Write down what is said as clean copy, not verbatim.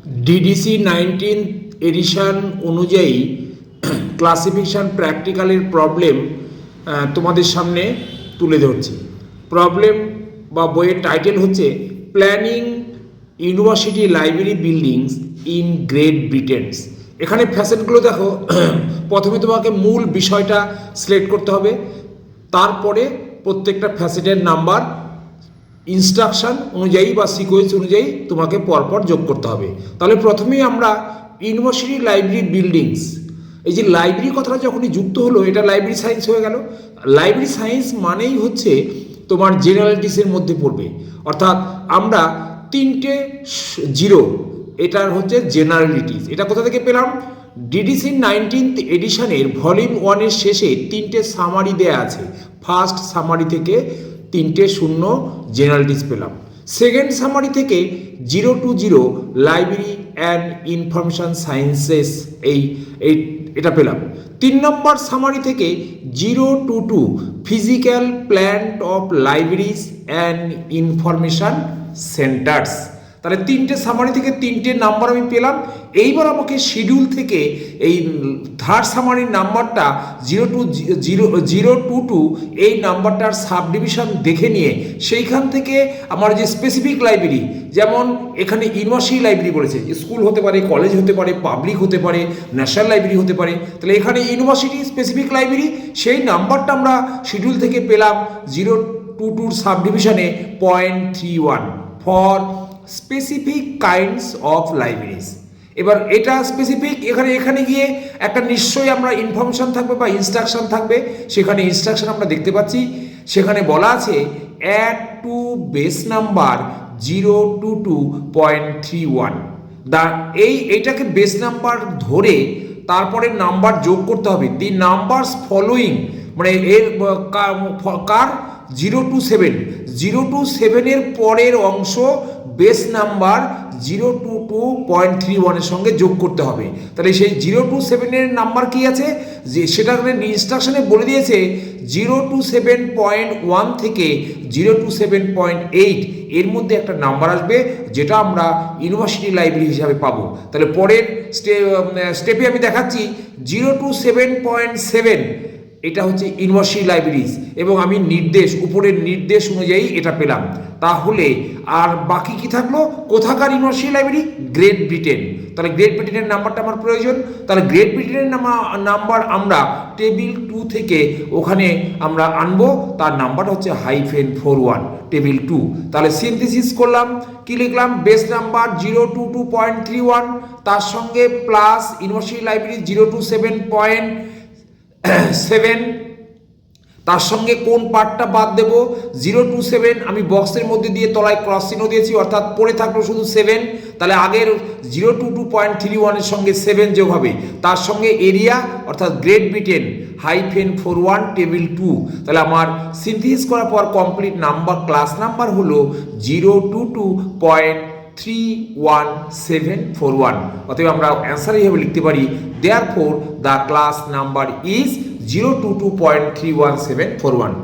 DDC 19 edition অনুযায়ী classification প্র্যাকটিক্যালের problem তোমাদের সামনে তুলে ধরছি। প্রবলেম বা বইয়ের টাইটেল হচ্ছে planning university library buildings in Great Britains. এখানে ফ্যাসেটগুলো দেখো। প্রথমে তোমাকে মূল বিষয়টা সিলেক্ট করতে হবে, তারপরে প্রত্যেকটা ফ্যাসেটের নাম্বার ইনস্ট্রাকশান অনুযায়ী বা সিকোয়েন্স অনুযায়ী তোমাকে পরপর যোগ করতে হবে। তাহলে প্রথমেই আমরা ইউনিভার্সিটি লাইব্রেরি বিল্ডিংস, এই যে লাইব্রেরি কথাটা যখনই যুক্ত হলো, এটা লাইব্রেরি সায়েন্স হয়ে গেল। লাইব্রেরি সায়েন্স মানেই হচ্ছে তোমার জেনারেলিটিসের মধ্যে পড়বে, অর্থাৎ আমরা তিনটে জিরো, এটার হচ্ছে জেনারেলিটিস। এটা কোথা থেকে পেলাম? ডিডিসি 19th এডিশনের ভলিউম 1-এর শেষে তিনটে সামারি দেয়া আছে। ফার্স্ট সামারি থেকে তিনটে শূন্য জেনারেলিটিস পেলাম। সেকেন্ড সামারি থেকে 0 to 0 library and information sciences, এটা পেলাম। 3 নম্বর সামারি থেকে 0 to 2 physical plant of libraries and information centres. তাহলে তিনটে সামারি থেকে তিনটে নাম্বার আমি পেলাম। এইবার আমাকে শিডিউল থেকে এই থার্ড সামারির নাম্বারটা 0 to 2 এই নাম্বারটার সাব ডিভিশন দেখে নিয়ে সেইখান থেকে আমার যে স্পেসিফিক লাইব্রেরি, যেমন এখানে ইউনিভার্সিটি লাইব্রেরি বলেছে, স্কুল হতে পারে, কলেজ হতে পারে, পাবলিক হতে পারে, ন্যাশনাল লাইব্রেরি হতে পারে। তাহলে এখানে ইউনিভার্সিটি স্পেসিফিক লাইব্রেরি, সেই নাম্বারটা আমরা শিডিউল থেকে পেলাম 0 to 2 সাব ডিভিশনে 0.31 for specific kinds of libraries. এবার এটা স্পেসিফিক, এখানে গিয়ে একটা নিশ্চয়ই আমরা ইনফরমেশন থাকবে বা ইনস্ট্রাকশন থাকবে। সেখানে ইনস্ট্রাকশন আমরা দেখতে পাচ্ছি, সেখানে বলা আছে add to base number 0 to 2.31। এইটাকে বেস নাম্বার ধরে তারপরে নাম্বার যোগ করতে হবে। দি নাম্বারস ফলোয়িং, মানে এর কার 0 to 7, 0 to 7 এর পরের অংশ বেস নাম্বার 0 to 2.31 এর সঙ্গে যোগ করতে হবে। তাহলে সেই 0 to 7 এর নাম্বার কি আছে, যে সেটা ইনস্ট্রাকশনে বলে দিয়েছে 0 to 7.1 থেকে 0 to 7.8 এর মধ্যে একটা নাম্বার আসবে, যেটা আমরা ইউনিভার্সিটি লাইব্রেরি হিসাবে পাবো। তাহলে পরের স্টেপে আমি দেখাচ্ছি 0 to 7.7 এটা হচ্ছে ইউনিভার্সিটি লাইব্রেরিজ, এবং আমি উপরের নির্দেশ অনুযায়ী এটা পেলাম। তাহলে আর বাকি কি থাকলো? কোথাকার ইউনিভার্সিটি লাইব্রেরি? Great Britain. তাহলে গ্রেট ব্রিটেনের নাম্বারটা আমার প্রয়োজন। তাহলে গ্রেট ব্রিটেনের নাম্বার আমরা টেবিল 2 থেকে ওখানে আমরা আনবো, তার নাম্বারটা হচ্ছে -41 টেবিল 2। তাহলে সিনথেসিস করলাম, কি লিখলাম? বেস নাম্বার 0 to 2.31, তার সঙ্গে প্লাস ইউনিভার্সিটি লাইব্রেরি 0 to 7.7, তার সঙ্গে কোন পার্টটা বাদ দেব? 0 to 7 আমি বক্সের মধ্যে দিয়ে তলায় ক্রস চিহ্ন দিয়েছি, অর্থাৎ পড়ে থাকলো শুধু 7। তাহলে আগের 0 to 2.31 এর সঙ্গে 7 যোগ হবে, তার সঙ্গে এরিয়া অর্থাৎ গ্রেট ব্রিটেন -41 টেবিল 2। তাহলে আমার সিনথেসিস করার পর কমপ্লিট নাম্বার, ক্লাস নাম্বার হলো 0 to 2.31741। অতএব আমরা অ্যান্সার হিসেবে লিখতে পারি therefore the class number is 0 to 2.31741।